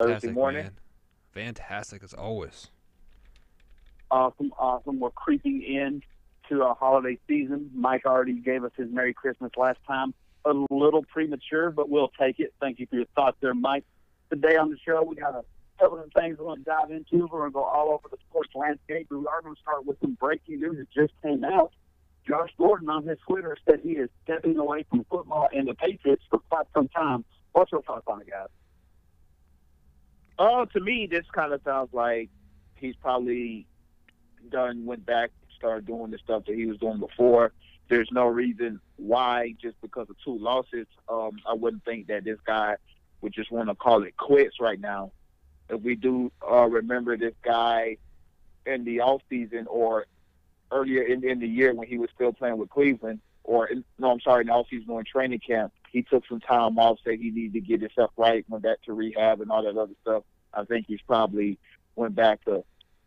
Thursday Fantastic, morning. man. Fantastic as always. Awesome, awesome. We're creeping in to our holiday season. Mike already gave us his Merry Christmas last time. A little premature, but we'll take it. Thank you for your thoughts there, Mike. Today on the show, we got a couple of things we're going to dive into. We're going to go all over the sports landscape. We are going to start with some breaking news that just came out. Josh Gordon on his Twitter said he is stepping away from football and the Patriots for quite some time. What's your thoughts on it, guys? To me, this kind of sounds like he's probably done, went back, started doing the stuff that he was doing before. There's no reason why, just because of 2 losses. I wouldn't think that this guy would just want to call it quits right now. If we do remember this guy in the off season or earlier in the year when he was still playing with Cleveland, in the off season during training camp, he took some time off, said he needed to get himself right, went back to rehab and all that other stuff. I think he's probably went back to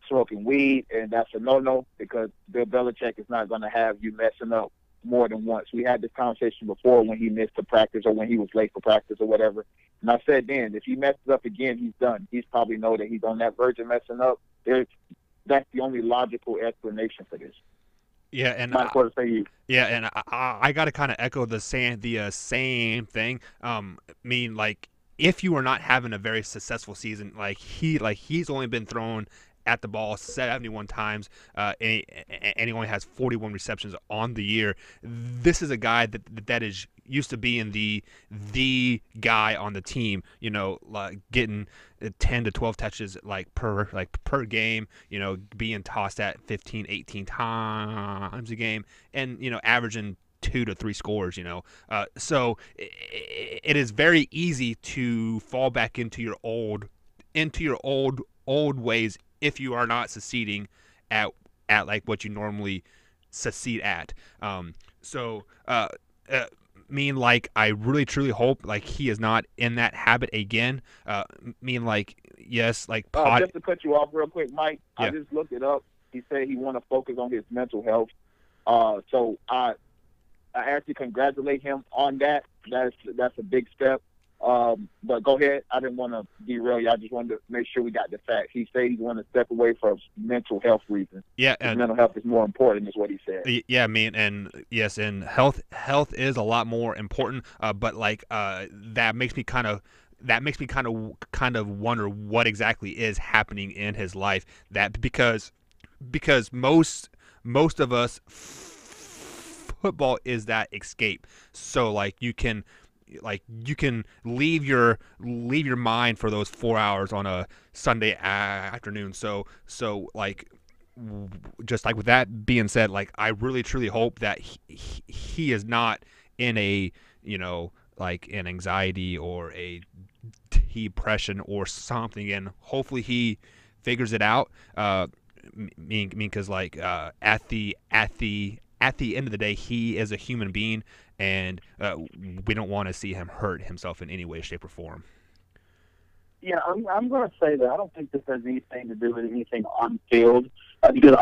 smoking weed, and that's a no-no because Bill Belichick is not going to have you messing up more than once. We had this conversation before when he missed the practice or when he was late for practice or whatever. And I said then, if he messes up again, he's done. He's probably know that he's on that verge of messing up. That's the only logical explanation for this. Yeah, and Mike, what to say you? yeah, and I got to kind of echo the same thing. Like if you are not having a very successful season, he's only been thrown at the ball 71 times, and he only has 41 receptions on the year. This is a guy that is used to being the guy on the team, like getting 10 to 12 touches per game, being tossed at 15, 18 times a game, and averaging 2 to 3 scores. So it is very easy to fall back into your old ways if you are not succeeding at like what you normally succeed at. I really truly hope like he is not in that habit again. Yes, like just to cut you off real quick, Mike, yeah. I just looked it up. He said he want to focus on his mental health. So I actually congratulate him on that. That's a big step. But go ahead. I didn't want to derail you. I just wanted to make sure we got the facts. He said he's going to step away for mental health reasons. Yeah, and mental health is more important, is what he said. Yeah, man, and yes, and health is a lot more important. But that makes me kind of wonder what exactly is happening in his life. That because most of us football is that escape. So you can leave your mind for those 4 hours on a Sunday afternoon. So just like with that being said, like I really truly hope that he is not in a like an anxiety or a depression or something, and hopefully he figures it out. Because at the end of the day, he is a human being, and we don't want to see him hurt himself in any way, shape, or form. Yeah, I'm going to say that I don't think this has anything to do with anything on field. Because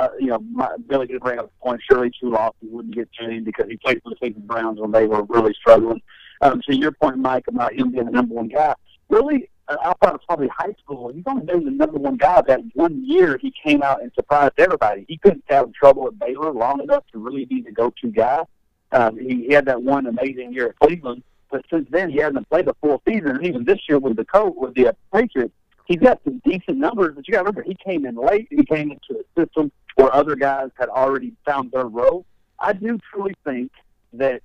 Billy did bring up the point. Surely 2 losses wouldn't get to him because he played for the Cleveland Browns when they were really struggling. To your point, Mike, about him being the number 1 guy, really, outside of probably high school, he's only been the number 1 guy. That 1 year he came out and surprised everybody. He couldn't have trouble at Baylor long enough to really be the go-to guy. He had that one amazing year at Cleveland, but since then he hasn't played a full season. And even this year with the Patriots, he's got some decent numbers. But you got to remember, he came in late. He came into a system where other guys had already found their role. I do truly think that,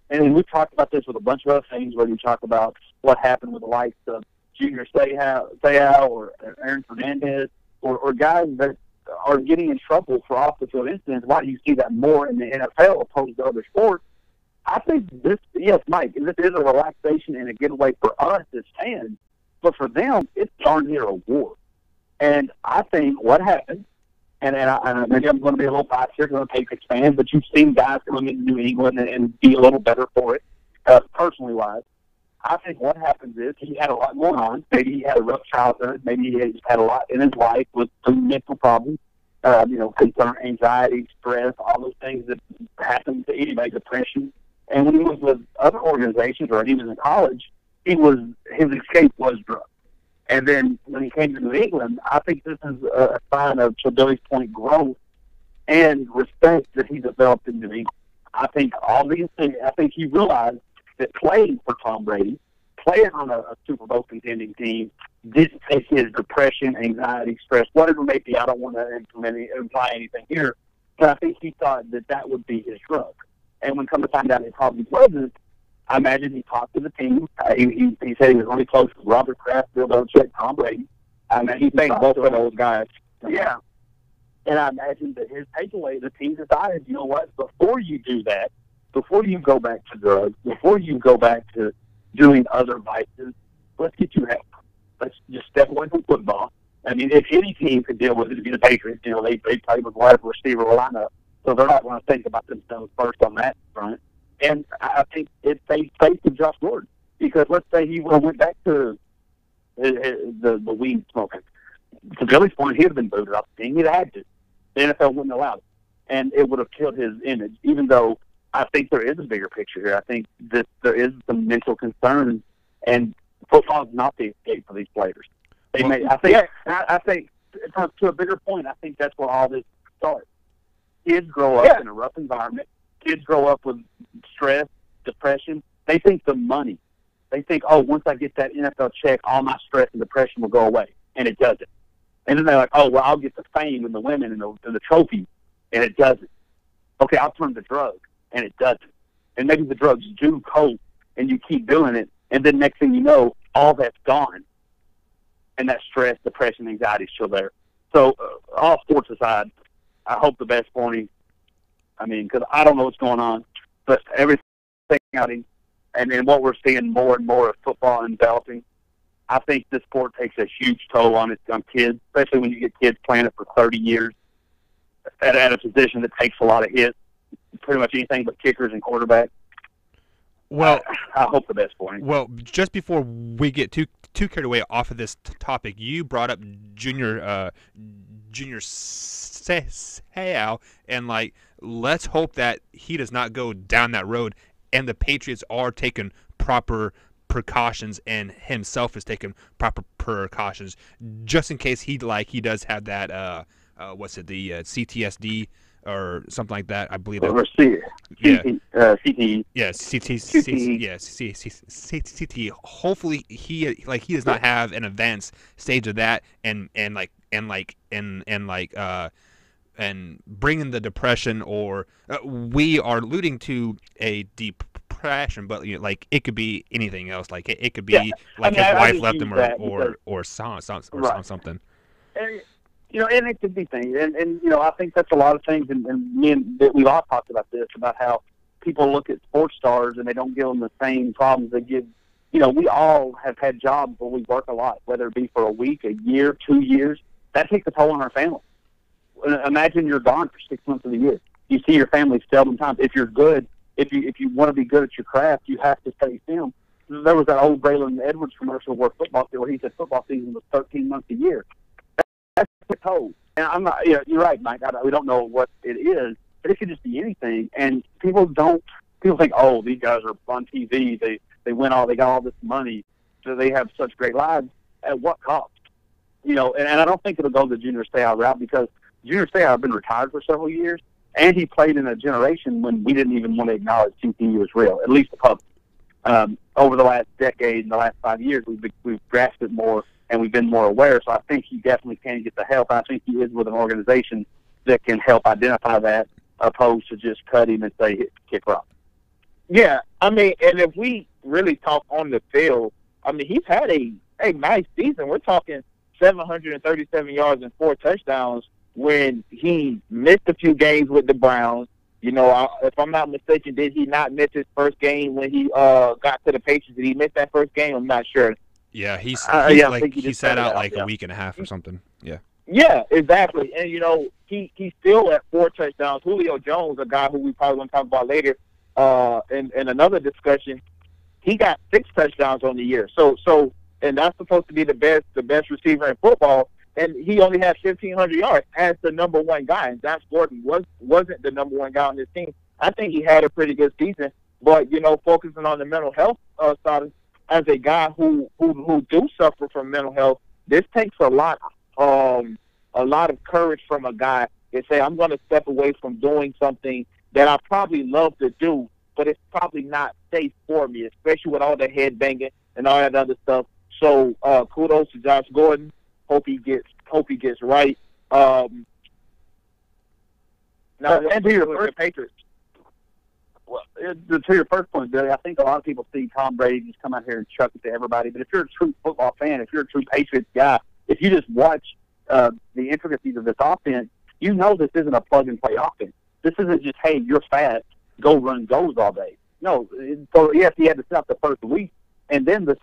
and we've talked about this with a bunch of other things, where you talk about what happened with the likes of Junior Seau or Aaron Hernandez or guys that are getting in trouble for off-the-field incidents. Why do you see that more in the NFL opposed to other sports? I think this, yes, Mike, this is a relaxation and a getaway for us as fans, but for them, it's darn near a war. And I think what happened, and maybe I'm going to be a little biased here because I'm a Patriots fan, but you've seen guys come into New England and be a little better for it, personally-wise. I think what happens is he had a lot going on. Maybe he had a rough childhood. Maybe he just had a lot in his life with some mental problems, concern, anxiety, stress, all those things that happen to anybody, depression. And when he was with other organizations or he was in college, his escape was drugs. And then when he came to New England, I think this is a sign of, to Billy's point, growth and respect that he developed in New England. I think all these things, I think he realized that playing for Tom Brady, playing on a Super Bowl contending team, didn't take his depression, anxiety, stress, whatever it may be. I don't want to imply anything here, but I think he thought that that would be his drug. And when come to find out it probably wasn't, I imagine he talked to the team. He said he was really close with Robert Kraft, Bill Belichick, Tom Brady. I imagine he thanked both of those guys. Yeah. And I imagine that his takeaway, the team decided, you know what, before you do that, before you go back to drugs, before you go back to doing other vices, let's get you help. Let's just step away from football. I mean, if any team could deal with it, it'd be the Patriots. You know, they play with whatever receiver lineup, so they're not going to think about themselves first on that front. And I think it saved faith in Josh Gordon, because let's say he would have went back to the weed smoking. To Billy's point, he'd have been booted off the team. He'd have had to. The NFL wouldn't allow it, and it would have killed his image. Even though I think there is a bigger picture here. I think that there is some mental concerns, and football is not the escape for these players. They may. I think to a bigger point, I think that's where all this starts. Kids grow up in a rough environment. Kids grow up with stress, depression. They think the money. They think, oh, once I get that NFL check, all my stress and depression will go away, and it doesn't. And then they're like, oh, well, I'll get the fame and the women and the trophies, and it doesn't. Okay, I'll turn to drugs, and it doesn't. And maybe the drugs do cope, and you keep doing it, and then next thing you know, all that's gone, and that stress, depression, anxiety is still there. So all sports aside, I hope the best for him. I mean, because I don't know what's going on, but everything out him, and then what we're seeing more and more of football enveloping, I think this sport takes a huge toll on kids, especially when you get kids playing it for 30 years at a position that takes a lot of hits, pretty much anything but kickers and quarterbacks. Well, I hope the best for him. Well, just before we get too carried away off of this topic, you brought up Junior Seau, and like, let's hope that he does not go down that road, and the Patriots are taking proper precautions, and himself is taking proper precautions, just in case he does have that the CTSD or something like that. I believe that. CTE. Yeah, CTE. Hopefully he does not have an advanced stage of that, and bringing the depression, or we are alluding to a depression, but it could be anything else. Like it could be his wife left him, or something. And, and it could be things, and I think that's a lot of things, and me and we've all talked about this, about how people look at sports stars and they don't give them the same problems they give. We all have had jobs where we work a lot, whether it be for a week, a year, 2 years. That takes a toll on our family. Imagine you're gone for 6 months of the year. You see your family seldom times. If you're good, if you want to be good at your craft, you have to study film. There was that old Braylon Edwards commercial where he said football season was 13 months a year. That's the toll. And I'm not. You're right, Mike. We don't know what it is, but it could just be anything. And people think, oh, these guys are on TV. They got all this money, so they have such great lives. At what cost? And I don't think it'll go the Junior Seau route, because Junior Seau had been retired for several years, and he played in a generation when we didn't even want to acknowledge CTE was real, at least the public. Over the last decade, in the last 5 years, we've grasped it more, and we've been more aware. So I think he definitely can get the help. I think he is with an organization that can help identify that, opposed to just cut him and say, kick rock. Yeah, I mean, and if we really talk on the field, I mean, he's had a nice season. We're talking 737 yards and 4 touchdowns when he missed a few games with the Browns. If I'm not mistaken, did he not miss his first game when he got to the Patriots? Did he miss that first game? I'm not sure. Yeah, he sat out a week and a half or something. Yeah. Yeah, exactly. And he's still at 4 touchdowns. Julio Jones, a guy who we probably want to talk about later, in another discussion, he got 6 touchdowns on the year. So and that's supposed to be the best receiver in football, and he only had 1,500 yards as the number one guy. And Josh Gordon wasn't the number one guy on this team. I think he had a pretty good season, but focusing on the mental health side as a guy who do suffer from mental health, this takes a lot of courage from a guy to say, I'm going to step away from doing something that I probably love to do, but it's probably not safe for me, especially with all the head banging and all that other stuff. So kudos to Josh Gordon. Hope he gets right. Now, and to your first Patriots. Well, to your first point, Billy, I think a lot of people see Tom Brady just come out here and chuck it to everybody. But if you're a true football fan, if you're a true Patriots guy, if you just watch the intricacies of this offense, you know this isn't a plug-and-play offense. This isn't just, hey, you're fast, go run goals all day. No. So, yes, he had to stop the first week. And then the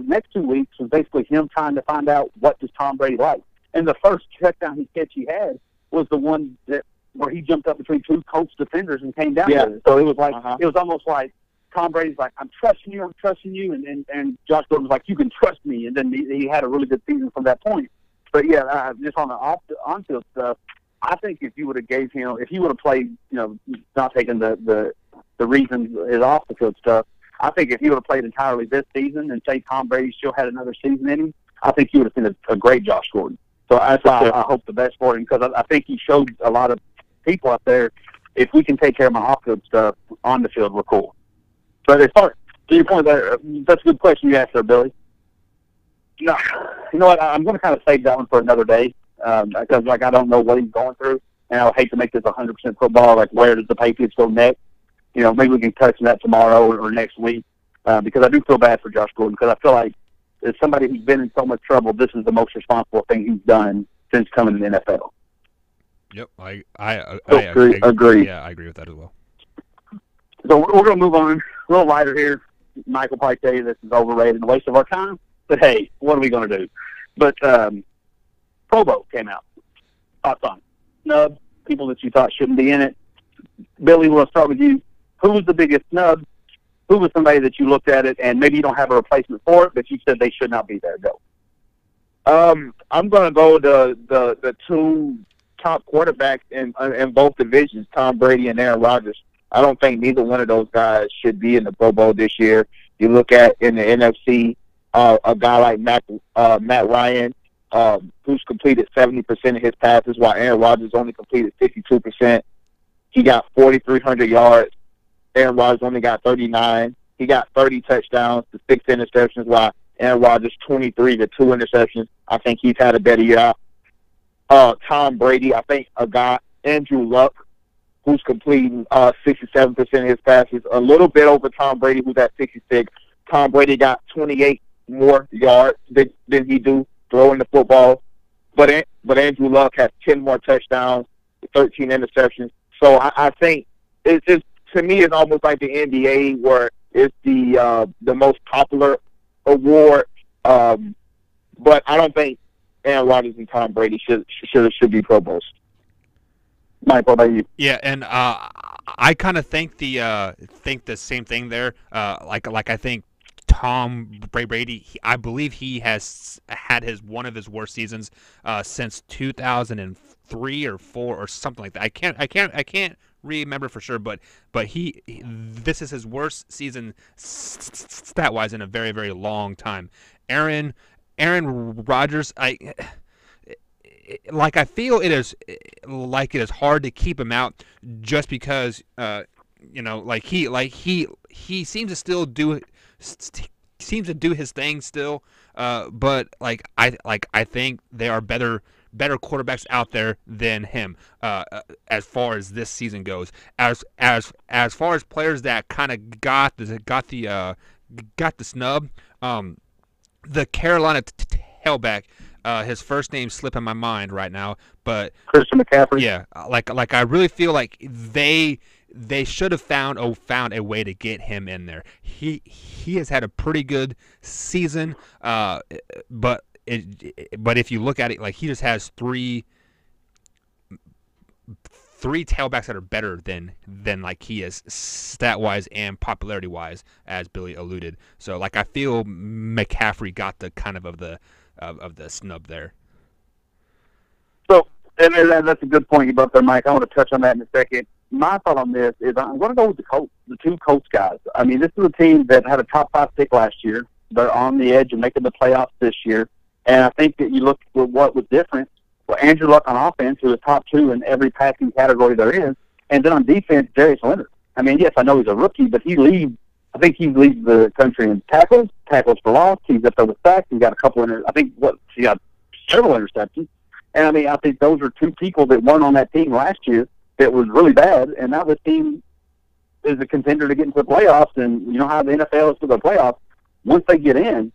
next 2 weeks was basically him trying to find out what does Tom Brady like. And the first touchdown catch he had was the one where he jumped up between two Colts defenders and came down with it. So it was like it was almost like Tom Brady's like, I'm trusting you, and Josh Gordon was like, you can trust me. And then he had a really good season from that point. But yeah, just on the on-field stuff, I think if you would have gave him, if he would have played, not taking the reasons his off-the-field stuff, I think if he would have played entirely this season and say Tom Brady still had another season in him, I think he would have been a great Josh Gordon. So I hope the best for him, because I think he showed a lot of people out there, if we can take care of my off-field stuff on the field, we're cool. But as far to your point, that's a good question you asked there, Billy. No, you know what? I'm going to kind of save that one for another day, because I don't know what he's going through, and I would hate to make this 100% football. Like, where does the Patriots go next? Maybe we can touch on that tomorrow or next week, because I do feel bad for Josh Gordon, because I feel like as somebody who's been in so much trouble, this is the most responsible thing he's done since coming to the NFL. Yep, I agree. Yeah, I agree with that as well. So we're going to move on. A little lighter here. Mike will probably tell you this is overrated and a waste of our time. But, hey, what are we going to do? But Pro Bowl came out. Thoughts on it? Snub, people that you thought shouldn't be in it. Billy, we'll start with you. Who was the biggest snub? Who was somebody that you looked at it and maybe you don't have a replacement for it, but you said they should not be there? Go. I'm going to go the two top quarterbacks in both divisions, Tom Brady and Aaron Rodgers. I don't think neither one of those guys should be in the Pro Bowl this year. You look at in the NFC, a guy like Matt Ryan, who's completed 70% of his passes, while Aaron Rodgers only completed 52%. He got 4,300 yards. Aaron Rodgers only got 39. He got 30 touchdowns to 6 interceptions, while Aaron Rodgers 23 to 2 interceptions. I think he's had a better year. Tom Brady, I think a guy, Andrew Luck, who's completing 67% of his passes, a little bit over Tom Brady, who's at 66. Tom Brady got 28 more yards than he do throwing the football, but Andrew Luck has 10 more touchdowns, 13 interceptions. So I think it's just, to me, it's almost like the NBA, where it's the most popular award. But I don't think Aaron Rodgers and Tom Brady should be Pro Bowls. Mike, what about you? Yeah, and I kind of think the same thing there. Like I think Tom Brady, I believe he has had one of his worst seasons since 2003 or 4 or something like that. I can't remember for sure, but this is his worst season stat wise in a very, very long time. Aaron Rodgers, I feel it is hard to keep him out just because he seems to still do his thing still, but I think there are better quarterbacks out there than him as far as this season goes. As far as players that kind of got the snub, the Carolina tailback. His first name slipping my mind right now, but Christian McCaffrey. Yeah, like I really feel like they should have found a way to get him in there. He has had a pretty good season, but if you look at it, like, he just has three tailbacks that are better than like he is stat wise and popularity wise, as Billy alluded. So like I feel McCaffrey got the kind of the snub there. So, and that's a good point you brought there, Mike. I want to touch on that in a second. My thought on this is I'm going to go with the Colts, the two Colts guys. I mean, this is a team that had a top 5 pick last year. They're on the edge of making the playoffs this year. And I think that you look at what was different. Well, Andrew Luck on offense, who was top 2 in every passing category there is. And then on defense, Darius Leonard. I mean, yes, I know he's a rookie, but he leads the country in tackles for loss. He's up there with sacks. He's got a couple he got several interceptions. And I mean, I think those are 2 people that weren't on that team last year that was really bad. And now the team is a contender to get into the playoffs. And you know how the NFL is for the playoffs. Once they get in,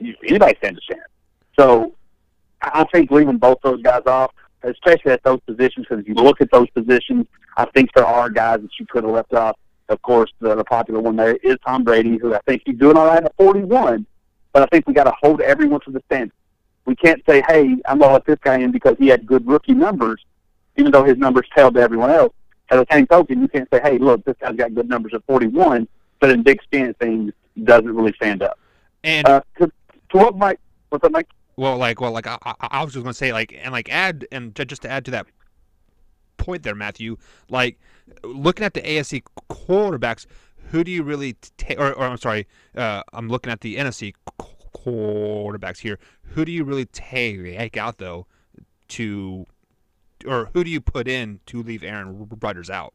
anybody stands a chance. So I think leaving both those guys off, especially at those positions, because if you look at those positions, I think there are guys that you could have left off. Of course, the popular one there is Tom Brady, who I think he's doing all right at 41, but I think we got to hold everyone to the standard. We can't say, hey, I'm going to let this guy in because he had good rookie numbers, even though his numbers tailed to everyone else. At the same token, you can't say, hey, look, this guy's got good numbers at 41, but in big scan things doesn't really stand up. And to what Mike, what's up, Mike? I was just gonna say, just to add to that point there, Matthew, like looking at the AFC quarterbacks, who do you really take? I'm looking at the NFC quarterbacks here. Who do you really take out though or who do you put in to leave Aaron Rodgers out?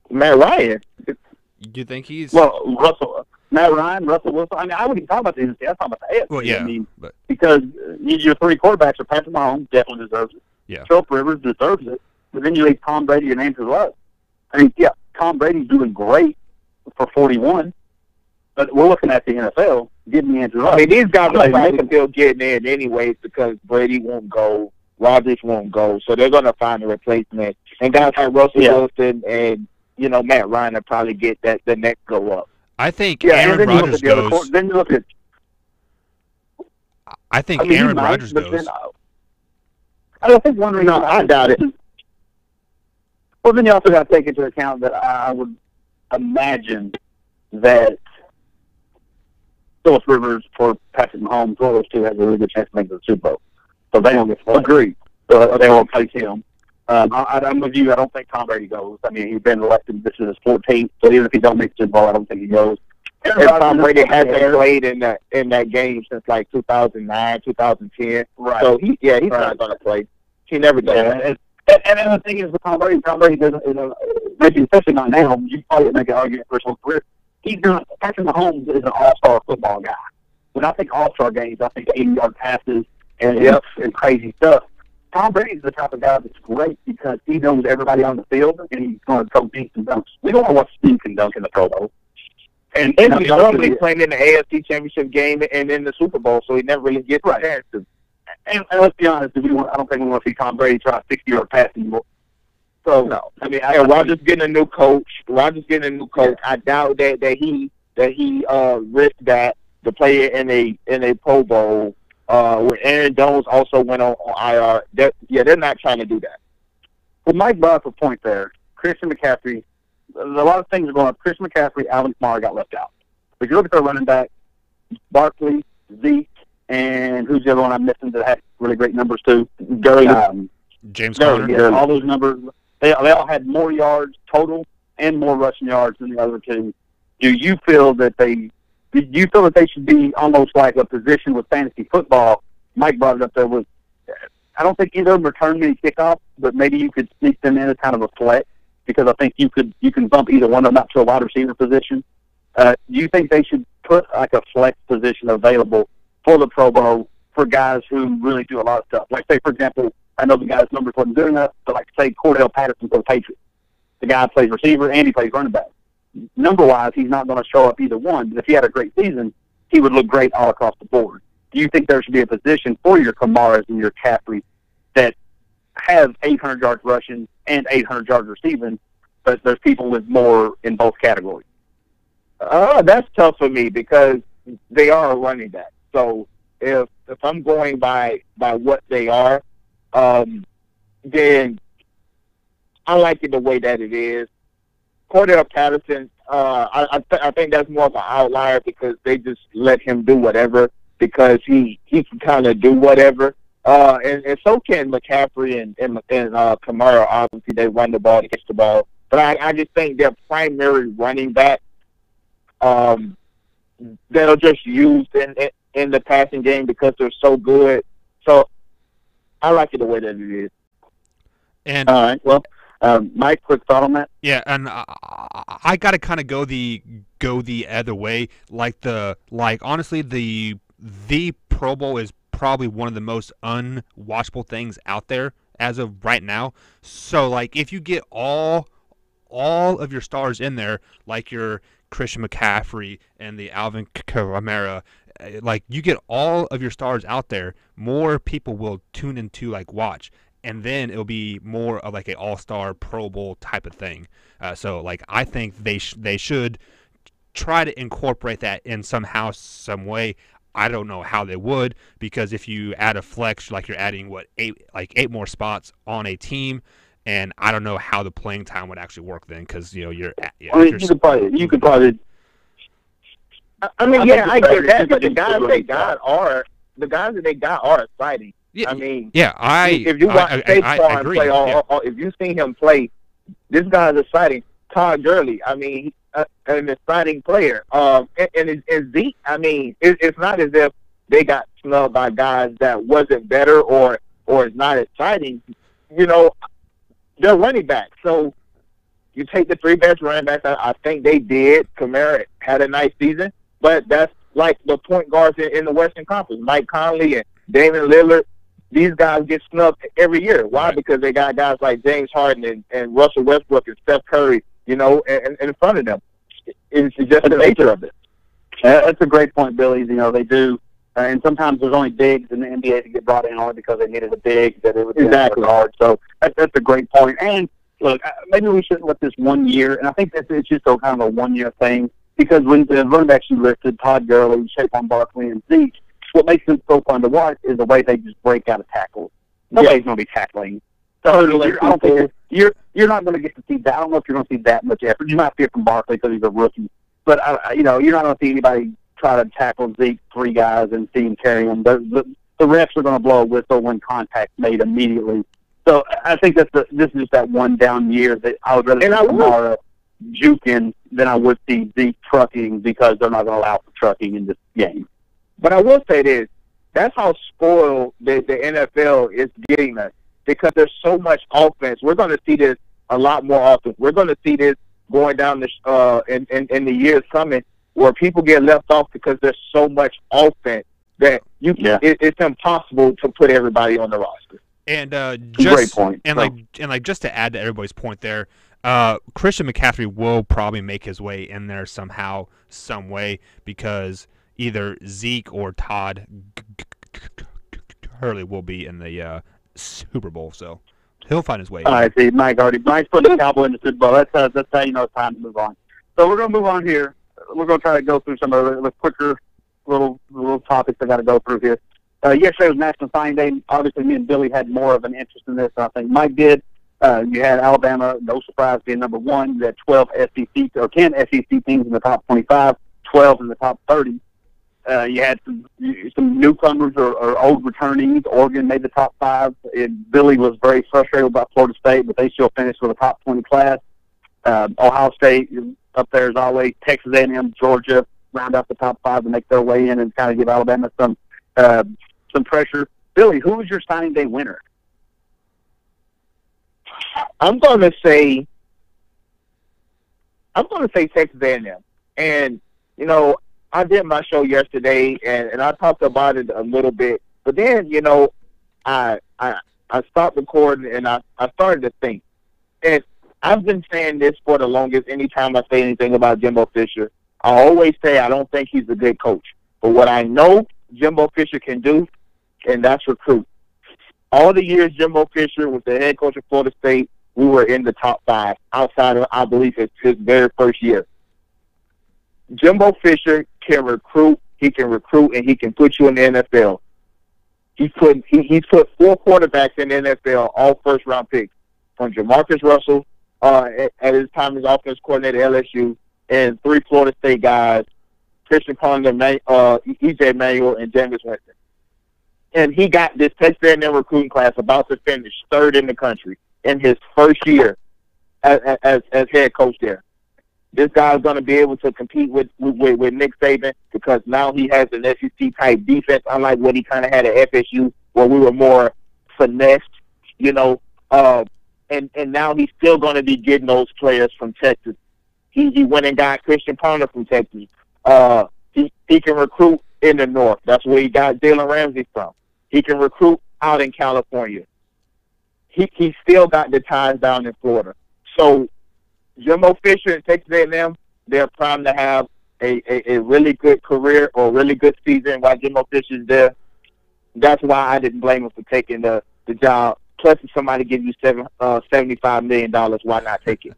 Matt Ryan. Do you think he's Matt Ryan, Russell Wilson? I mean, I wouldn't even talk about the NFC. I talk about the AFC. Well, yeah, I mean, because your 3 quarterbacks are Patrick Mahomes, definitely deserves it. Yeah. Philip Rivers deserves it. But then you leave Tom Brady and Andrew Luck. I mean, yeah, Tom Brady's doing great for 41, but we're looking at the NFL. Give me Andrew Luck. I mean, these guys are probably still getting in anyways because Brady won't go, Rodgers won't go, so they're going to find a replacement. And guys like Russell Wilson and Matt Ryan will probably get the next go up. I think Aaron Rodgers goes. Then you look at. I think Aaron Rodgers goes. Then, I think one reason I doubt it. Well, then you also got to take into account that I would imagine that Philip Rivers for Patrick Mahomes, one of those 2 has a really good chance to make the Super Bowl. So they don't get agreed. So they won't place him. I'm with you. I don't think Tom Brady goes. I mean, he's been elected. This is his 14th. So even if he don't make the Super Bowl, I don't think he goes. And Tom Brady hasn't played in that game since like 2009, 2010. Right. So he's not going to play. He never does. Yeah. And the thing is with Tom Brady doesn't, maybe especially not now. You probably make an argument for his whole career. Patrick Mahomes is an all-star football guy. When I think all-star games, I think 80-yard passes and crazy stuff. Tom Brady's the type of guy that's great because he knows everybody on the field, and he's going to throw dinks and dunks. We don't want to watch Steve can dunk in the Pro Bowl. And he's normally playing in the AFC Championship game and in the Super Bowl, so he never really gets a chance to. And let's be honest, I don't think we want to see Tom Brady try a 60-yard pass anymore. So no, I mean, Rodgers getting a new coach. I doubt that he risked that to play in a Pro Bowl. When Aaron Jones also went on IR, they're not trying to do that. Well, Mike brought up a point there. Christian McCaffrey, a lot of things are going up. Christian McCaffrey, Alvin Kamara got left out. But if you look at their running back, Barkley, Zeke, and who's the other one I'm missing that had really great numbers too? James Conner. Yeah, all those numbers. They all had more yards total and more rushing yards than the other 2. Do you feel that they should be almost like a position with fantasy football? Mike brought it up there with, I don't think either of them return many kickoffs, but maybe you could sneak them in as kind of a flex because I think you can bump either one of them up to a wide receiver position. Do you think they should put like a flex position available for the Pro Bowl for guys who really do a lot of stuff? Like, say, for example, I know the guy's numbers wasn't good enough, but like, say, Cordell Patterson for the Patriots. The guy plays receiver and he plays running back. Number-wise, he's not going to show up either one, but if he had a great season, he would look great all across the board. Do you think there should be a position for your Kamaras and your Caffrey that have 800 yards rushing and 800 yards receiving, but there's people with more in both categories? That's tough for me because they are running back. So if I'm going by what they are, then I like it the way that it is. Cordell Patterson, I think that's more of an outlier because they just let him do whatever because he can kind of do whatever. And so can McCaffrey and Kamara. Obviously, they run the ball, they catch the ball. But I just think their primary running back that are just used in the passing game because they're so good. So I like it the way that it is. And all right, well, Mike, quick thought on that. Yeah, and I gotta kind of go the other way. Honestly, the Pro Bowl is probably one of the most unwatchable things out there as of right now. So like, if you get all of your stars in there, like your Christian McCaffrey and the Alvin Kamara, like you get all of your stars out there, more people will tune into like watch. And then it'll be more of like an all-star Pro Bowl type of thing. So like I think they should try to incorporate that in somehow, some way. I don't know how they would, because if you add a flex, like you're adding eight more spots on a team, and I don't know how the playing time would actually work then, because you're. I mean, you could probably. I mean, I get that, but the guys that they got are exciting. Yeah, I mean, if you watch Saquon play, if you've seen him play, this guy's exciting. Todd Gurley, I mean, an exciting player. And Zeke, I mean, it's not as if they got snubbed by guys that wasn't better or is not exciting. They're running back. So you take the three best running backs. I think they did. Kamara had a nice season, but that's like the point guards in the Western Conference, Mike Conley and Damian Lillard. These guys get snubbed every year. Why? Right. Because they got guys like James Harden and Russell Westbrook and Steph Curry, in front of them. It's just the nature of it. That's a great point, Billy. They do. And sometimes there's only bigs in the NBA to get brought in only because they needed a big that it would be exactly hard. So that's a great point. And look, maybe we shouldn't let this 1 year, and I think it's just a kind of a 1 year thing, because when the running backs you listed, Todd Gurley, Saquon Barkley, and Zeke, what makes them so fun to watch is the way they just break out of tackles. Nobody's going to be tackling. So you're not going to get to see that. I don't know if you're going to see that much effort. You might see it from Barkley because he's a rookie, but you're not going to see anybody try to tackle Zeke, three guys, and see him carry him. The refs are going to blow a whistle when contact's made immediately. So I think this is just that one down year that I would rather see Kamara juking than I would see Zeke trucking, because they're not going to allow for trucking in this game. But I will say this, that's how spoiled the NFL is getting us, because there's so much offense. We're going to see this a lot more often. We're going to see this going down in the years coming, where people get left off because there's so much offense that it's impossible to put everybody on the roster. And great point. And just to add to everybody's point there, Christian McCaffrey will probably make his way in there somehow, some way, because either Zeke or Todd Gurley will be in the Super Bowl, so he'll find his way. All right, see, Mike's put the Cowboy in the Super Bowl. That's how you know it's time to move on. So we're going to move on here. We're going to try to go through some of the quicker little topics I got to go through here. Yesterday was National Signing Day. Obviously, me and Billy had more of an interest in this than I think Mike did. You had Alabama, no surprise, being number one. You had 10 SEC teams in the top 25, 12 in the top 30. You had some newcomers or old returnees. Oregon made the top 5. Billy was very frustrated about Florida State, but they still finished with a top 20 class. Ohio State up there as always. Texas A&M, Georgia round out the top 5 to make their way in and kind of give Alabama some pressure. Billy, who was your signing day winner? I'm going to say Texas A&M. And, I did my show yesterday, and I talked about it a little bit. But then, I stopped recording, and I started to think. And I've been saying this for the longest. Anytime I say anything about Jimbo Fisher, I always say I don't think he's a good coach. But what I know Jimbo Fisher can do, and that's recruit. All the years Jimbo Fisher was the head coach of Florida State, we were in the top 5 outside of, I believe, his very first year. Jimbo Fisher can recruit. He can recruit, and he can put you in the NFL. He's put 4 quarterbacks in the NFL, all first-round picks, from Jamarcus Russell at his time as offense coordinator at LSU, and 3 Florida State guys, Christian Ponder, E.J. Manuel, and Jameis Winston. And he got this Texas A&M recruiting class about to finish 3rd in the country in his first year as head coach there. this guy's going to be able to compete with Nick Saban because now he has an SEC type defense, unlike what he kind of had at FSU, where we were more finessed, you know. And now he's still going to be getting those players from Texas. He went and got Christian Ponder from Texas. He can recruit in the North. That's where he got Jalen Ramsey from. He can recruit out in California. He still got the ties down in Florida. So Jimbo Fisher and Texas A&M, they're primed to have a really good career or a really good season while Jimbo Fisher's there. That's why I didn't blame him for taking the job. Plus, if somebody gives you $75 million, why not take it?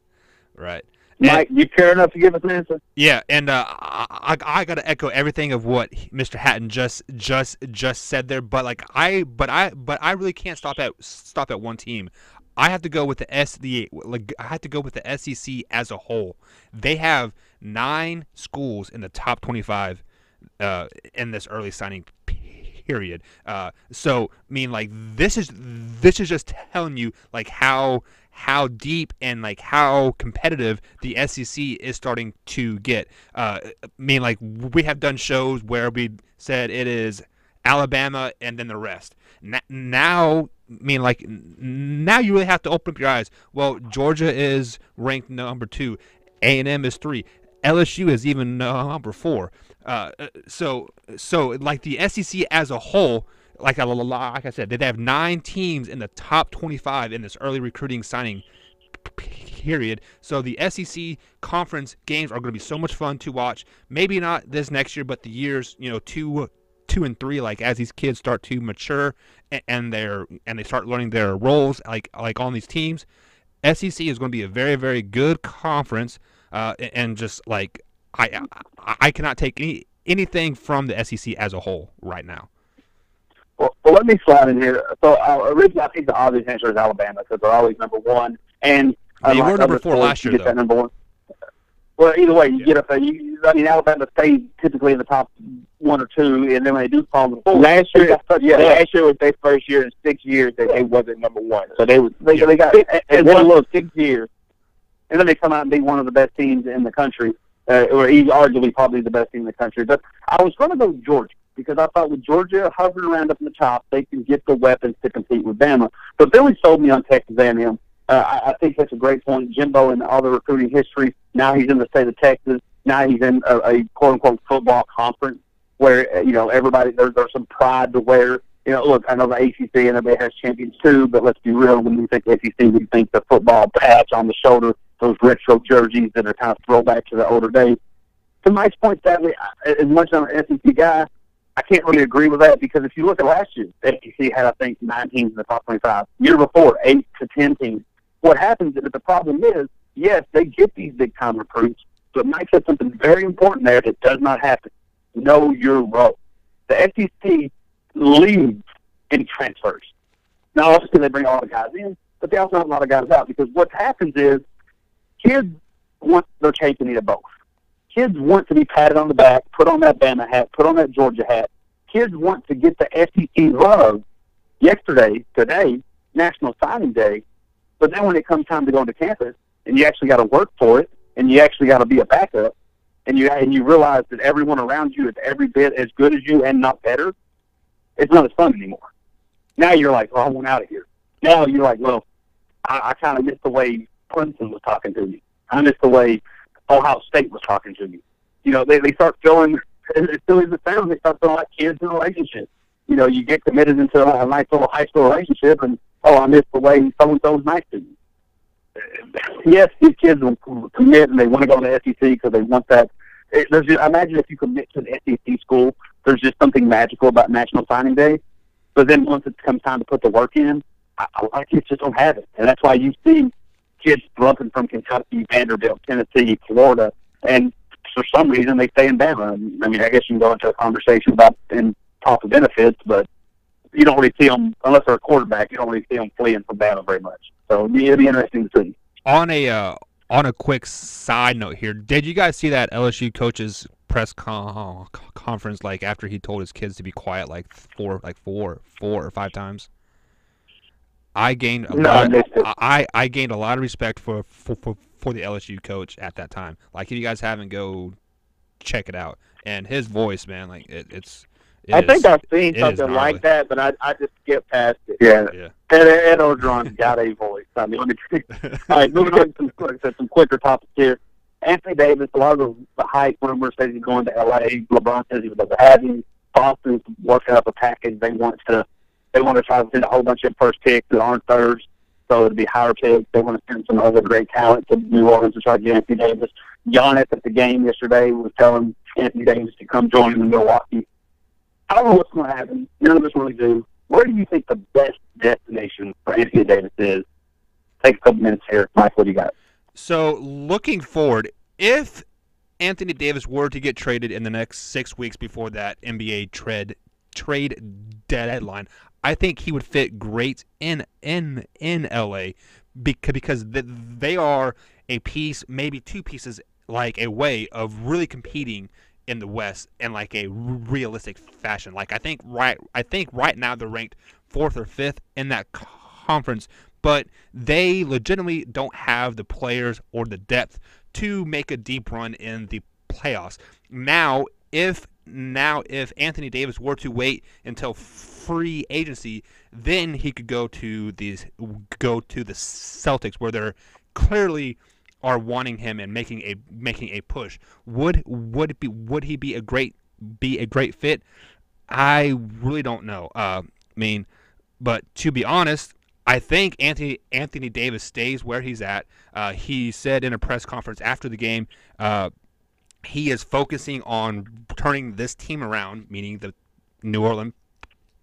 Right. Mike, you care enough to give us an answer? Yeah, and I got to echo everything of what Mr. Hatton just said there. But like I really can't stop at one team. I have to go with I have to go with the SEC as a whole. They have 9 schools in the top 25 in this early signing period. So I mean, like this is just telling you like how deep and like how competitive the SEC is starting to get. I mean, like we have done shows where we said it is Alabama and then the rest. Now, I mean, like now you really have to open up your eyes. Well, Georgia is ranked number 2, A&M is 3, LSU is even number 4. So like the SEC as a whole, like I said, they have 9 teams in the top 25 in this early recruiting signing period. So the SEC conference games are going to be so much fun to watch. Maybe not this next year, but the years 2 and 3, like as these kids start to mature and they start learning their roles, like on these teams. SEC is going to be a very, very good conference, and just like I cannot take anything from the SEC as a whole right now. Well, let me slide in here. So originally, I think the obvious answer is Alabama because they're always number 1, and they were number 4 last year, though. Number 1. Well, either way, you get up there. I mean, Alabama stays typically in the top 1 or 2, and then when they do fall to 4. Last year was their first year in 6 years that they wasn't number 1. So they got and one little 6 years, and then they come out and be one of the best teams in the country, or arguably probably the best team in the country. But I was going to go with Georgia because I thought with Georgia hovering around up in the top, they can get the weapons to compete with Bama. But Billy sold me on Texas A&M. I think that's a great point. Jimbo and all the recruiting history. Now he's in the state of Texas. Now he's in a quote-unquote football conference where, everybody, there's some pride to wear. Look, I know the ACC and everybody has champions too, but let's be real. When we think SEC, we think the football patch on the shoulder, those retro jerseys that are kind of throwback to the older days. To Mike's point, sadly, as much as I'm an SEC guy, I can't really agree with that because if you look at last year, the SEC had, I think, 9 teams in the top 25. Year before, 8 to 10 teams. What happens is that the problem is, yes, they get these big-time recruits, but Mike said something very important there that does not happen. Know your role. The SEC leads in transfers. Not only can they bring all the guys in, but they also have a lot of guys out because what happens is kids want their cake and eat it both. Kids want to be patted on the back, put on that Bama hat, put on that Georgia hat. Kids want to get the SEC love today, National Signing Day. But then when it comes time to go to campus, and you actually got to work for it, and you actually got to be a backup, and you realize that everyone around you is every bit as good as you and not better, it's not as fun anymore. Now you're like, oh, I want out of here. Now you're like, well, I kind of missed the way Clemson was talking to me. I missed the way Ohio State was talking to me. They start feeling, as silly as it sounds, they start feeling like kids in a relationship. You get committed into a nice little high school relationship, and I missed the way so-and-so was nice to you. Yes, these kids will commit, and they want to go to the SEC because they want that. Imagine if you commit to an SEC school, there's just something magical about National Signing Day. But then once it comes time to put the work in, a lot of kids just don't have it. And that's why you see kids slumping from Kentucky, Vanderbilt, Tennessee, Florida, and for some reason they stay in Bama. I mean, I guess you can go into a conversation about and talk of benefits, but you don't really see them, unless they're a quarterback, you don't really see them fleeing from Bama very much. So it'll be interesting to see. On a quick side note here, did you guys see that LSU coach's press conference like after he told his kids to be quiet like four or five times? I gained a lot of respect for for the LSU coach at that time. Like, if you guys haven't, go check it out. And his voice, man, like I think I've seen it is something gnarly. like that, but I just skipped past it. Yeah. Ed Orgeron's got a voice. I mean, all right, moving on to some quicker topics here. Anthony Davis, a lot of the hype rumors says he's going to L.A. LeBron says he would love to have him. Boston's working up a package. They want to try to send a whole bunch of first picks that aren't theirs, so it'd be higher picks. They want to send some other great talent to New Orleans to try to get Anthony Davis. Giannis at the game yesterday was telling Anthony Davis to come join him in Milwaukee. I don't know what's going to happen. None of us really do. Where do you think the best destination for Anthony Davis is? Take a couple minutes here. Mike, what do you got? So, looking forward, if Anthony Davis were to get traded in the next 6 weeks before that NBA trade deadline, I think he would fit great in LA because they are a piece, maybe two pieces, like a way of really competing in the West in like a realistic fashion. Like I think right now they're ranked 4th or 5th in that conference, but they legitimately don't have the players or the depth to make a deep run in the playoffs. Now, if Anthony Davis were to wait until free agency, then he could go to the Celtics, where they're clearly are wanting him and making a push. Would he be a great fit? I really don't know. But to be honest, I think Anthony Davis stays where he's at. He said in a press conference after the game, he is focusing on turning this team around, meaning the New Orleans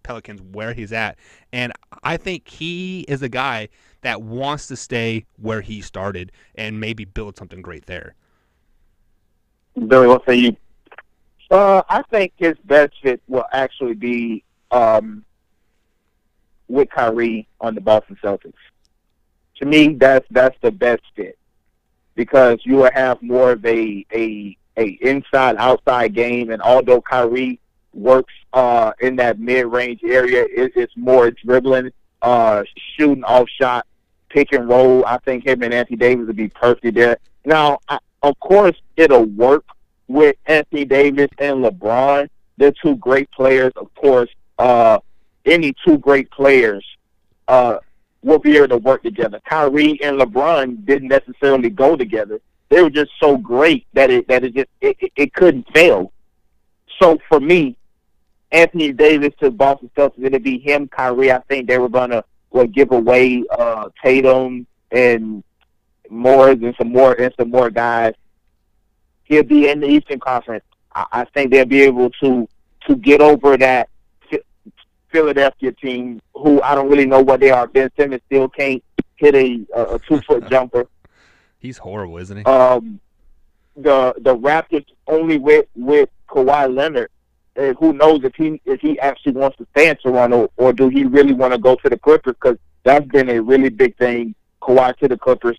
Pelicans, where he's at. And I think he is a guy that wants to stay where he started and maybe build something great there. Billy, what say you? I think his best fit will actually be with Kyrie on the Boston Celtics. To me, that's the best fit because you will have more of a inside-outside game, and although Kyrie works in that mid-range area, it's more dribbling, shooting off shot, pick and roll. I think him and Anthony Davis would be perfect there. Now, of course, it'll work with Anthony Davis and LeBron. They're two great players. Of course, any two great players will be able to work together. Kyrie and LeBron didn't necessarily go together. They were just so great that it couldn't fail. So for me, Anthony Davis to Boston Celtics, it'd be him, Kyrie. I think they were gonna give away Tatum and Morris and some more guys. He'll be in the Eastern Conference. I think they'll be able to get over that Philadelphia team, who I don't really know what they are. Ben Simmons still can't hit a 2-foot jumper. He's horrible, isn't he? The Raptors only with Kawhi Leonard. Who knows if he actually wants to stay in Toronto, or do he really want to go to the Clippers? Because that's been a really big thing, Kawhi to the Clippers.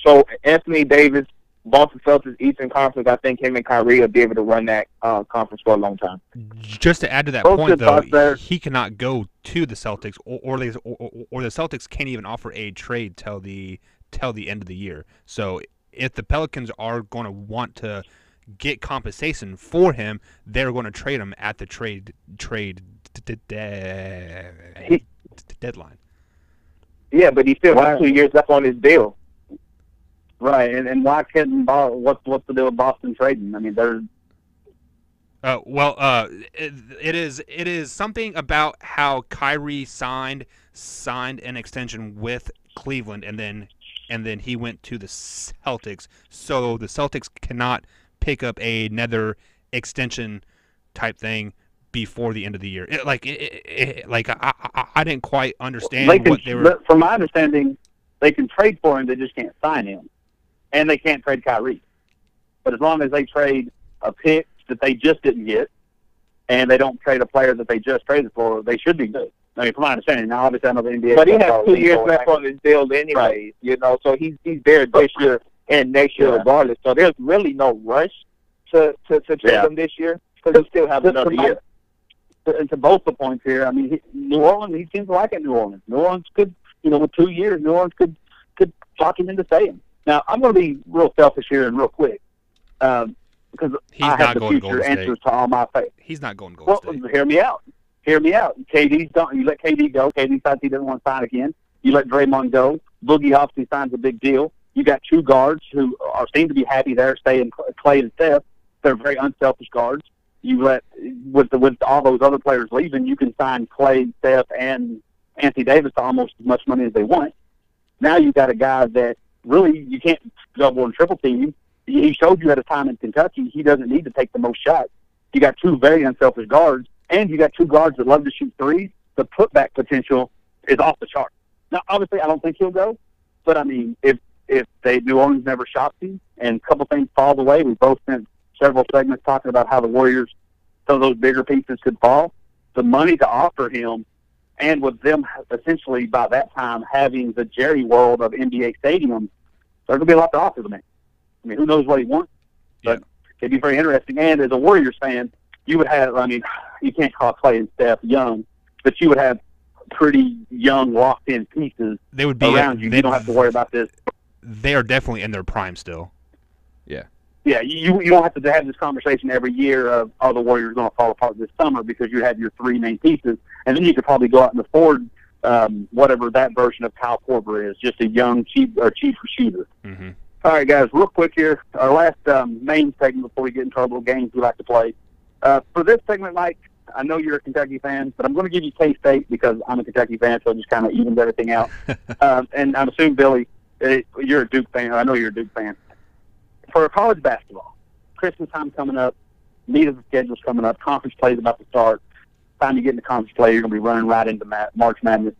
So Anthony Davis, Boston Celtics, Eastern Conference, I think him and Kyrie will be able to run that conference for a long time. Just to add to that point, though, he cannot go to the Celtics, or the Celtics can't even offer a trade till the end of the year. So if the Pelicans are going to want to get compensation for him, they're going to trade him at the trade deadline. Yeah, but he still has 2 years left on his deal. Right, and why couldn't what's the deal with Boston trading? I mean, they're it is something about how Kyrie signed an extension with Cleveland, and then he went to the Celtics. So the Celtics cannot pick up another extension type thing before the end of the year. I didn't quite understand what they were. From my understanding, they can trade for him, they just can't sign him, and they can't trade Kyrie. But as long as they trade a pick that they just didn't get, and they don't trade a player that they just traded for, they should be good. I mean, from my understanding, now obviously I know the NBA. But he has 2 years left on his deal anyway, right. So he's there this year and next year regardless. So there's really no rush to trade him this year because he still have another year. And to both the points here, I mean, New Orleans, he seems to like it. New Orleans could, with 2 years, New Orleans could talk him into staying. Now, I'm going to be real selfish here and real quick because He's I not have the going to future Golden answers State. to all my faith. He's not going to Golden Well, State. hear me out. Hear me out. KD's don't. You let KD go. KD decides he doesn't want to sign again. You let Draymond go. Boogie obviously signs a big deal. You got two guards who seem to be happy there, staying Clay and Steph. They're very unselfish guards. You let with all those other players leaving, you can sign Clay, Steph, and Anthony Davis to almost as much money as they want. Now you got a guy that really you can't double and triple team him. He showed you at a time in Kentucky he doesn't need to take the most shots. You got two very unselfish guards, and you got two guards that love to shoot threes. The putback potential is off the chart. Now, obviously, I don't think he'll go, but I mean, if New Orleans never shops him and a couple things fall away, we both spent several segments talking about how the Warriors, some of those bigger pieces could fall. The money to offer him, and with them essentially by that time having the Jerry world of NBA stadiums, there's going to be a lot to offer the man. I mean, who knows what he wants, but it'd be very interesting. And as a Warriors fan, you would have, I mean, you can't call Clay and Steph young, but you would have pretty young, locked-in pieces They would be around you. You don't have to worry about this. They are definitely in their prime still. Yeah, you don't have to have this conversation every year of, oh, the Warriors are going to fall apart this summer because you have your three main pieces. And then you could probably go out and afford whatever that version of Kyle Korver is, just a young, cheap shooter. Mm-hmm. All right, guys, real quick here. Our last main segment before we get into our little games we like to play. For this segment, Mike, I know you're a Kentucky fan, but I'm going to give you K-State because I'm a Kentucky fan, so it just kind of evens everything out. And I'm assuming, Billy, you're a Duke fan. I know you're a Duke fan. For college basketball, Christmas time coming up, meat of the schedule's coming up, conference play is about to start. Time you get into conference play, you're going to be running right into March Madness.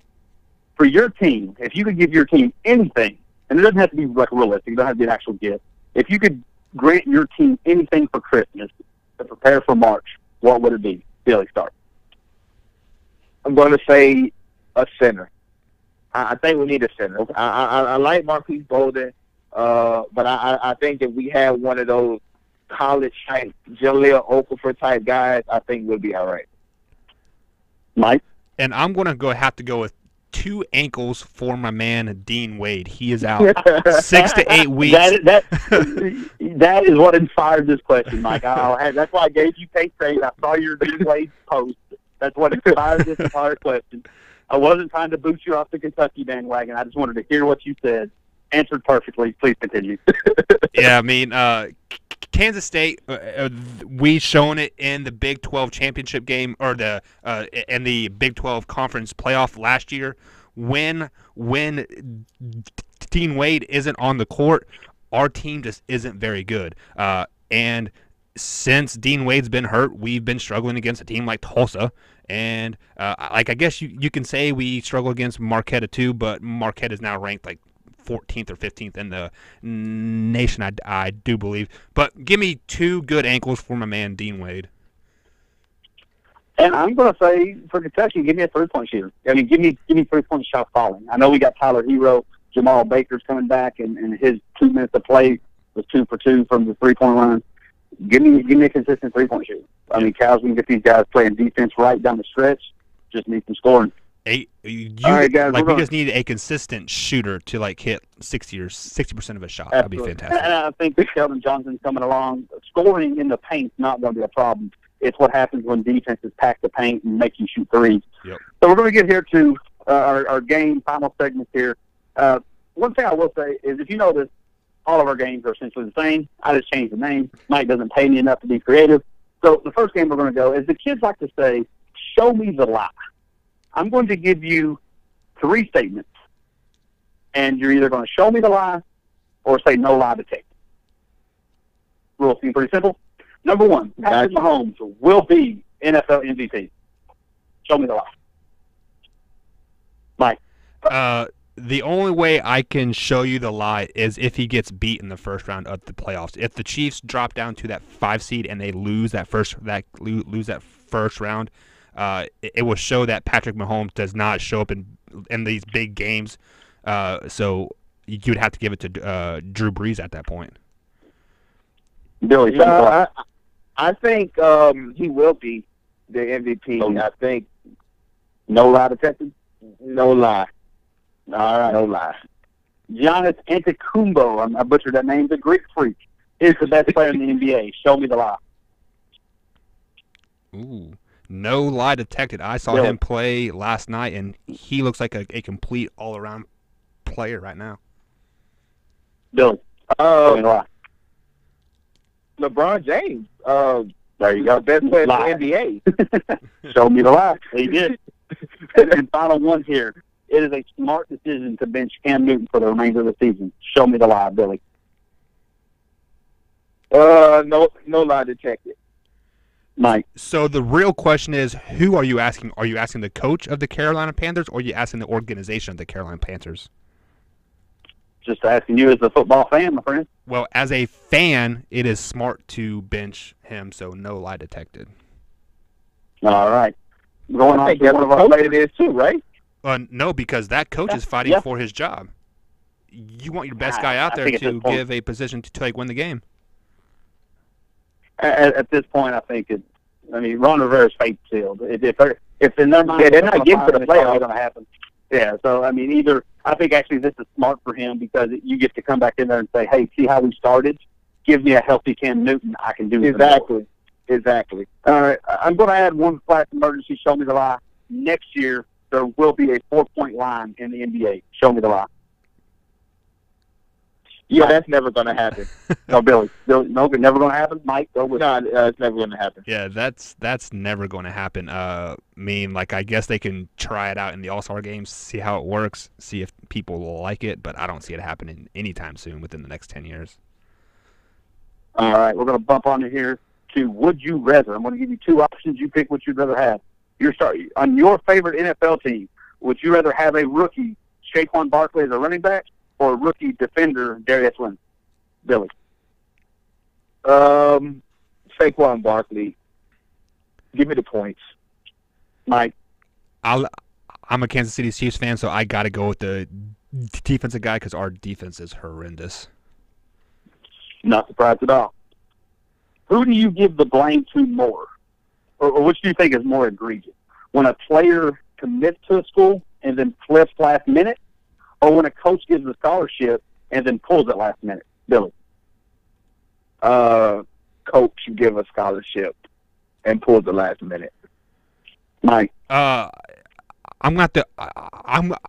For your team, if you could give your team anything, and it doesn't have to be like realistic, it doesn't have to be an actual gift. If you could grant your team anything for Christmas to prepare for March, what would it be? Billy, start. I'm going to say a center. I think we need a center. I like Marquise Bolden. But I think if we have one of those college-type, Jahlil Okafor type guys, I think we'll be all right. Mike? And I'm going to have to go with 2 ankles for my man, Dean Wade. He is out 6 to 8 weeks. That is what inspired this question, Mike. That's why I gave you K-State. I saw your Dean Wade post. That's what inspired this entire question. I wasn't trying to boot you off the Kentucky bandwagon. I just wanted to hear what you said. Answered perfectly. Please continue. Yeah, I mean, Kansas State, we shown it in the Big 12 championship game or in the Big 12 conference playoff last year. When Dean Wade isn't on the court, our team just isn't very good. And since Dean Wade's been hurt, we've been struggling against a team like Tulsa. And I guess you can say we struggle against Marquette too, but Marquette is now ranked like 14th or 15th in the nation, I do believe. But give me 2 good ankles for my man, Dean Wade. And I'm going to say, for Kentucky, give me a three-point shooter. I mean, give me three-point shot falling. I know we got Tyler Hero. Jamal Baker's coming back, and his 2 minutes of play was 2 for 2 from the three-point line. Give me a consistent three-point shooter. I mean, Cal's going to get these guys playing defense right down the stretch. Just need some scoring. All right, guys, we just need a consistent shooter to hit 60% of his shot. That'd be fantastic. And I think that Sheldon Johnson's coming along. Scoring in the paint's not going to be a problem. It's what happens when defenses pack the paint and make you shoot threes. Yep. So we're going to get here to our game final segments here. One thing I will say is, if you notice, all of our games are essentially the same. I just changed the name. Mike doesn't pay me enough to be creative. So the first game we're going to go is, the kids like to say, show me the lie. I'm going to give you 3 statements, and you're either going to show me the lie or say no lie detected. Rules seem pretty simple. Number 1, Patrick Mahomes will be NFL MVP. Show me the lie. Mike. The only way I can show you the lie is if he gets beat in the first round of the playoffs. If the Chiefs drop down to that 5 seed and they lose that first round, it will show that Patrick Mahomes does not show up in these big games. So you'd have to give it to Drew Brees at that point. Billy, I think he will be the MVP. I think no lie detected. No lie. All right, no lie. Giannis Antetokounmpo, I butchered that name, the Greek freak, is the best player in the NBA. Show me the lie. Ooh, no lie detected. I saw Billy. him play last night, and he looks like a complete all-around player right now. Billy, show me the lie. LeBron James. There you go. Best player in the Lie. NBA. Show me the lie. He did. And final one here. It is a smart decision to bench Cam Newton for the remainder of the season. Show me the lie, Billy. No lie detected. Mike. So the real question is, who are you asking? Are you asking the coach of the Carolina Panthers, or are you asking the organization of the Carolina Panthers? Just asking you as a football fan, my friend. Well, as a fan, it is smart to bench him, so no lie detected. All right. Going I on think to that's one of what our coach favorite. it is too, right? No, because that coach is fighting yeah. for his job. You want your best I- guy out I there think at to this point- give a position to like win the game. At this point, I think it's. I mean, Ron Rivera's fate sealed. If in their mind, Yeah, they're not getting to the playoffs. going to happen. Yeah, so I mean, either I think actually this is smart for him because you get to come back in there and say, "Hey, see how we started? Give me a healthy Cam Newton. I can do some more." Exactly. All right, I'm going to add one flash emergency. Show me the lie. Next year there will be a 4-point line in the NBA. Show me the lie. Yeah, that's never going to happen. No, Billy. No, it's never going to happen. Mike, go with it. No, it's never going to happen. Yeah, that's never going to happen. I guess they can try it out in the All-Star games, see how it works, see if people like it, but I don't see it happening anytime soon within the next 10 years. All right, we're going to bump on to here to Would You Rather. I'm going to give you two options. You pick what you'd rather have. On your favorite NFL team, would you rather have a rookie, Saquon Barkley, as a running back, or a rookie defender, Darius Leonard? Billy. Saquon Barkley. Give me the points. Mike. I'm a Kansas City Chiefs fan, so I got to go with the defensive guy because our defense is horrendous. Not surprised at all. Who do you give the blame to more? Or which do you think is more egregious? When a player commits to a school and then flips last minute, or when a coach gives a scholarship and then pulls it last minute? Billy. Coach give a scholarship and pull the last minute. Mike. I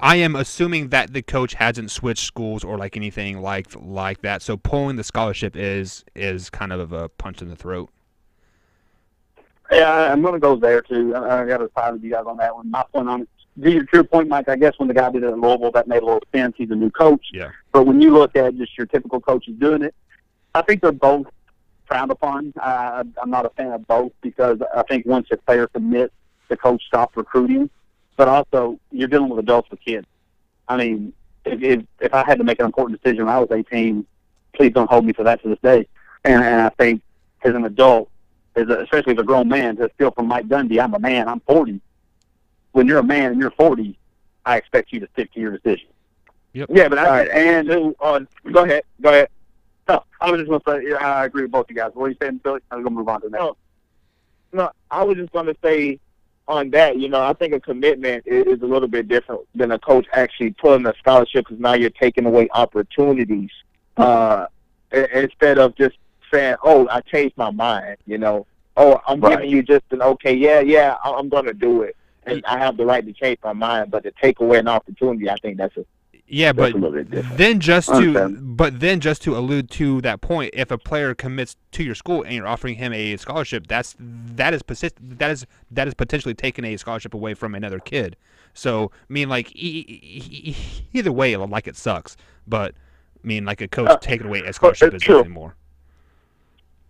am assuming that the coach hasn't switched schools or like anything like that. So pulling the scholarship is kind of a punch in the throat. Yeah, I'm going to go there, too. I got to side with you guys on that one. My point on it, to your point, Mike, I guess when the guy did it in Louisville, that made a little sense. He's a new coach. Yeah. But when you look at just your typical coaches doing it, I think they're both frowned upon. I'm not a fan of both because I think once a player commits, the coach stops recruiting. But also, you're dealing with adults with kids. I mean, if I had to make an important decision when I was 18, please don't hold me to that to this day. And I think as an adult, especially as a grown man, to steal from Mike Gundy, I'm a man, I'm 40. When you're a man and you're 40, I expect you to stick to your decision. Yep. Yeah, but Go ahead. No, I was just going to say, I agree with both you guys. What are you saying, Billy? I'm going to move on to the next. No, I was just going to say on that, I think a commitment is a little bit different than a coach actually pulling a scholarship because now you're taking away opportunities instead of just saying, oh, I changed my mind, Oh, I'm giving you just an okay, yeah, I'm going to do it. And I have the right to change my mind, but to take away an opportunity, I think that's a little bit different. then just to allude to that point, if a player commits to your school and you're offering him a scholarship, that is potentially taking a scholarship away from another kid. So I mean, like either way, like it sucks. But I mean, like a coach taking away a scholarship is nothing more.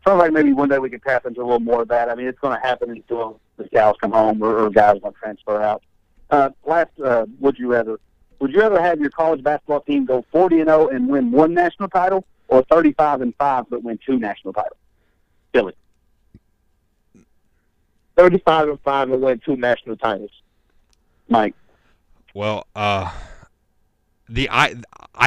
Sounds like maybe one day we can tap into a little more of that. I mean, it's going to happen until the cows come home or guys want to transfer out. Would you rather? Would you rather have your college basketball team go 40-0 and win one national title, or 35-5 but win two national titles? Billy. 35-5 and win two national titles. Mike. Well, I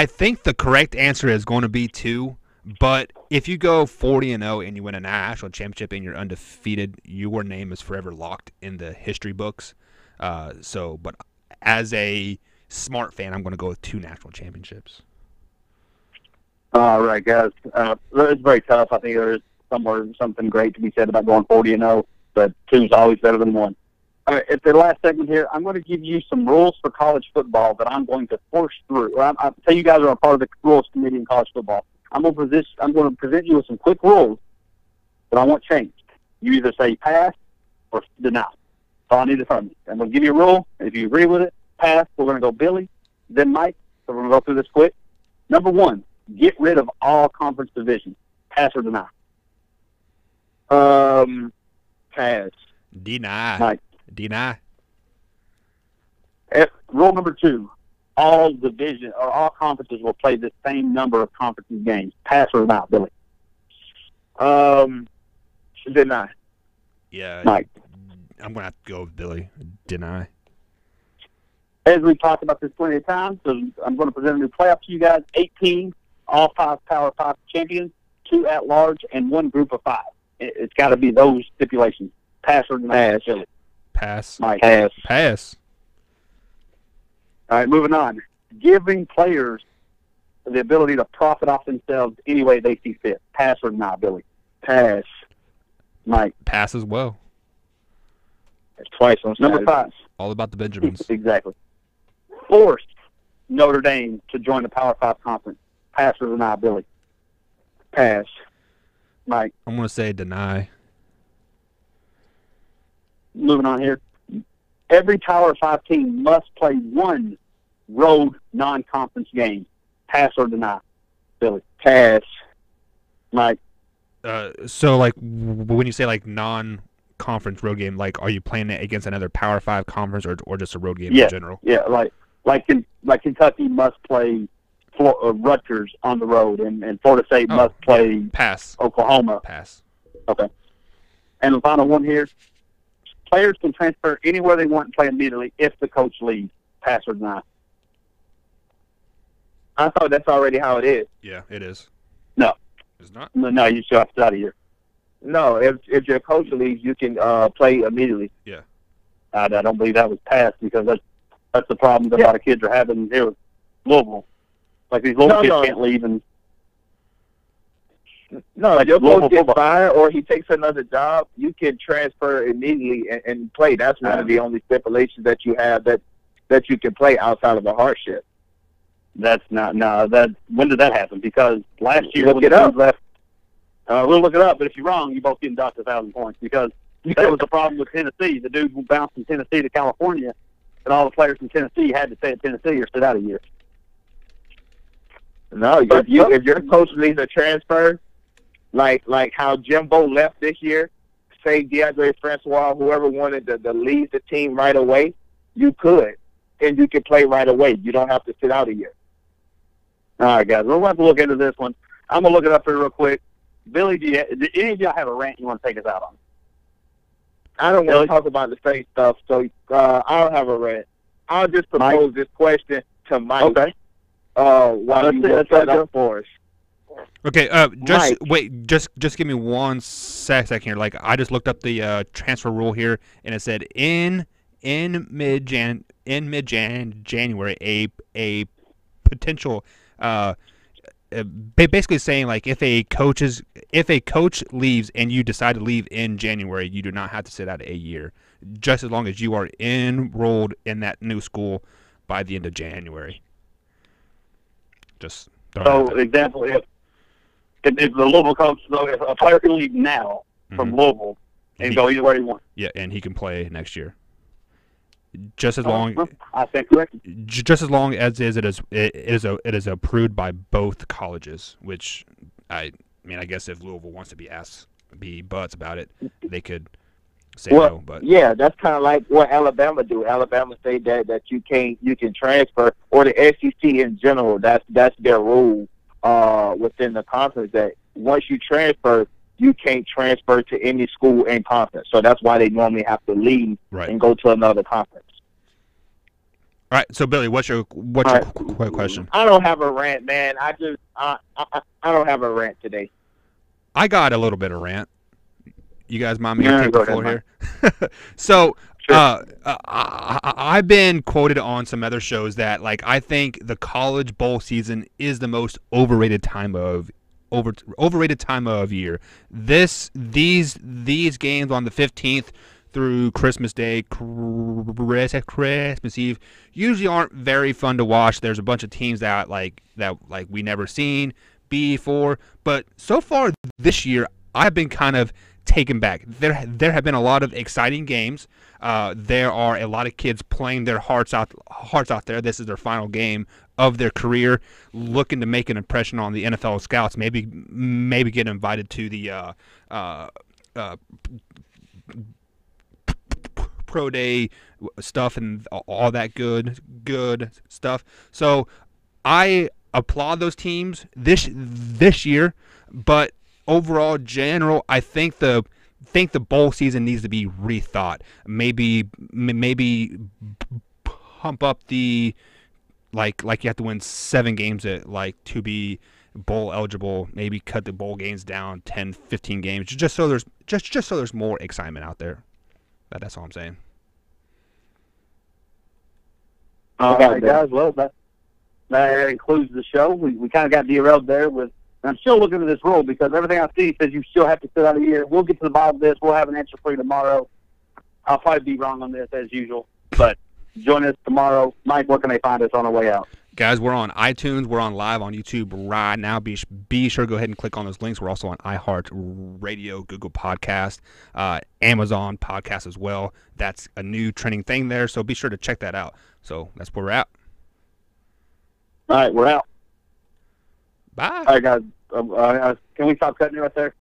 think the correct answer is going to be two. But if you go 40-0 and you win a national championship and you're undefeated, your name is forever locked in the history books. But as a smart fan, I'm going to go with two national championships. All right, guys. It's very tough. I think there's something great to be said about going 40-0, but 2 is always better than 1. All right, at the last segment here, I'm going to give you some rules for college football that I'm going to force through. I'll tell you guys are a part of the rules committee in college football. I'm going to present you with some quick rules that I want changed. You either say pass or deny. That's all I need from you. I'm going to give you a rule. If you agree with it, pass. We're going to go Billy, then Mike. So we're going to go through this quick. Number 1, get rid of all conference divisions. Pass or deny? Pass. Deny. Mike. Deny. Rule number 2, all conferences will play the same number of conference games. Pass or deny, Billy? Deny. Yeah. Mike. I'm going to have to go with Billy. Deny. As we've talked about this plenty of times, so I'm going to present a new playoff to you guys. 8 teams, all 5 Power 5 champions, 2 at-large, and 1 group of 5. It's got to be those stipulations. Pass or deny, Billy? Pass. Mike. Pass. All right, moving on. Giving players the ability to profit off themselves any way they see fit. Pass or deny, Billy? Pass. Mike. Pass as well. That's twice on Saturday. Number 5. All about the Benjamins. Exactly. Force Notre Dame to join the Power 5 conference. Pass or deny, Billy? Pass. Mike. I'm going to say deny. Moving on here. Every Power 5 team must play 1 road non-conference game. Pass or deny, Billy? Pass. Mike. So, like, when you say, like, non-conference road game, like, are you playing it against another Power 5 conference or just a road game in general? Yeah, like Kentucky must play Rutgers on the road, and Florida State must play Pass. Oklahoma. Pass. Okay. And the final one here. Players can transfer anywhere they want and play immediately if the coach leaves. Pass or deny? I thought that's already how it is. Yeah, it is. No. It's not? No, you still have to stay out of here. No, if your coach leaves, you can play immediately. Yeah. I don't believe that was passed because that's the problem that a lot of kids are having here with Louisville. Like these Louisville kids can't leave and no, if your coach gets fired or he takes another job, you can transfer immediately and play. That's one of the only stipulations that you have that you can play outside of a hardship. That's not when did that happen? Because last year look it up. Left, we'll look it up, but if you're wrong, you both get docked 1,000 points because that was the problem with Tennessee. The dude who bounced from Tennessee to California, and all the players from Tennessee had to stay at Tennessee or sit out a year. No, if your coach leaves a transfer, like how Jimbo left this year, say DeAndre Francois, whoever wanted to leave the team right away, you could, and you can play right away. You don't have to sit out a year. All right, guys, we'll have to look into this one. I'm gonna look it up here real quick. Billy, do any of y'all have a rant you want to take us out on? I don't want to talk about the same stuff, so I don't have a rant. I'll just propose this question to Mike. Okay. While you look that up for us. Okay, Mike. just give me 1 second here. Like, I just looked up the transfer rule here, and it said in mid-January, a potential basically saying, like, if a coach leaves and you decide to leave in January, you do not have to sit out a year, just as long as you are enrolled in that new school by the end of January. Just example, if the Louisville coach, though, if a player can leave now from Louisville and go anywhere he wants. Yeah, and he can play next year. Just as long, I think correct. Just as long as it is approved by both colleges. Which I guess if Louisville wants to be butts about it, they could say no. But yeah, that's kind of like what Alabama do. Alabama say that you can transfer, or the SEC in general. That's their rule within the conference, that once you transfer, you can't transfer to any school in conference. So that's why they normally have to leave and go to another conference. All right. So Billy, what's your question? I don't have a rant, man. I don't have a rant today. I got a little bit of rant. You guys mind me to take the floor here? So I've been quoted on some other shows that like I think the college bowl season is the most overrated time of year. These games on the 15th through Christmas Day, Christmas Eve usually aren't very fun to watch. There's a bunch of teams that we never seen before, but so far this year I've been kind of taken back. There have been a lot of exciting games. There are a lot of kids playing their hearts out there. This is their final game of their career, looking to make an impression on the NFL scouts. Maybe get invited to the pro day stuff and all that good stuff. So I applaud those teams this year, but overall, general, I think the bowl season needs to be rethought. Maybe pump up the like you have to win 7 games to be bowl eligible. Maybe cut the bowl games down 10, 15 games, just so there's more excitement out there. That's all I'm saying. All right, guys. Well, that includes the show. We kind of got derailed there with. I'm still looking at this rule because everything I see says you still have to sit out a year. We'll get to the bottom of this. We'll have an answer for you tomorrow. I'll probably be wrong on this as usual, but join us tomorrow. Mike, where can they find us on our way out? Guys, we're on iTunes. We're on live on YouTube right now. Be sure to go ahead and click on those links. We're also on iHeartRadio, Google Podcast, Amazon Podcast as well. That's a new trending thing there, so be sure to check that out. So that's where we're at. All right, we're out. Bye. All right, guys. Can we stop cutting you right there?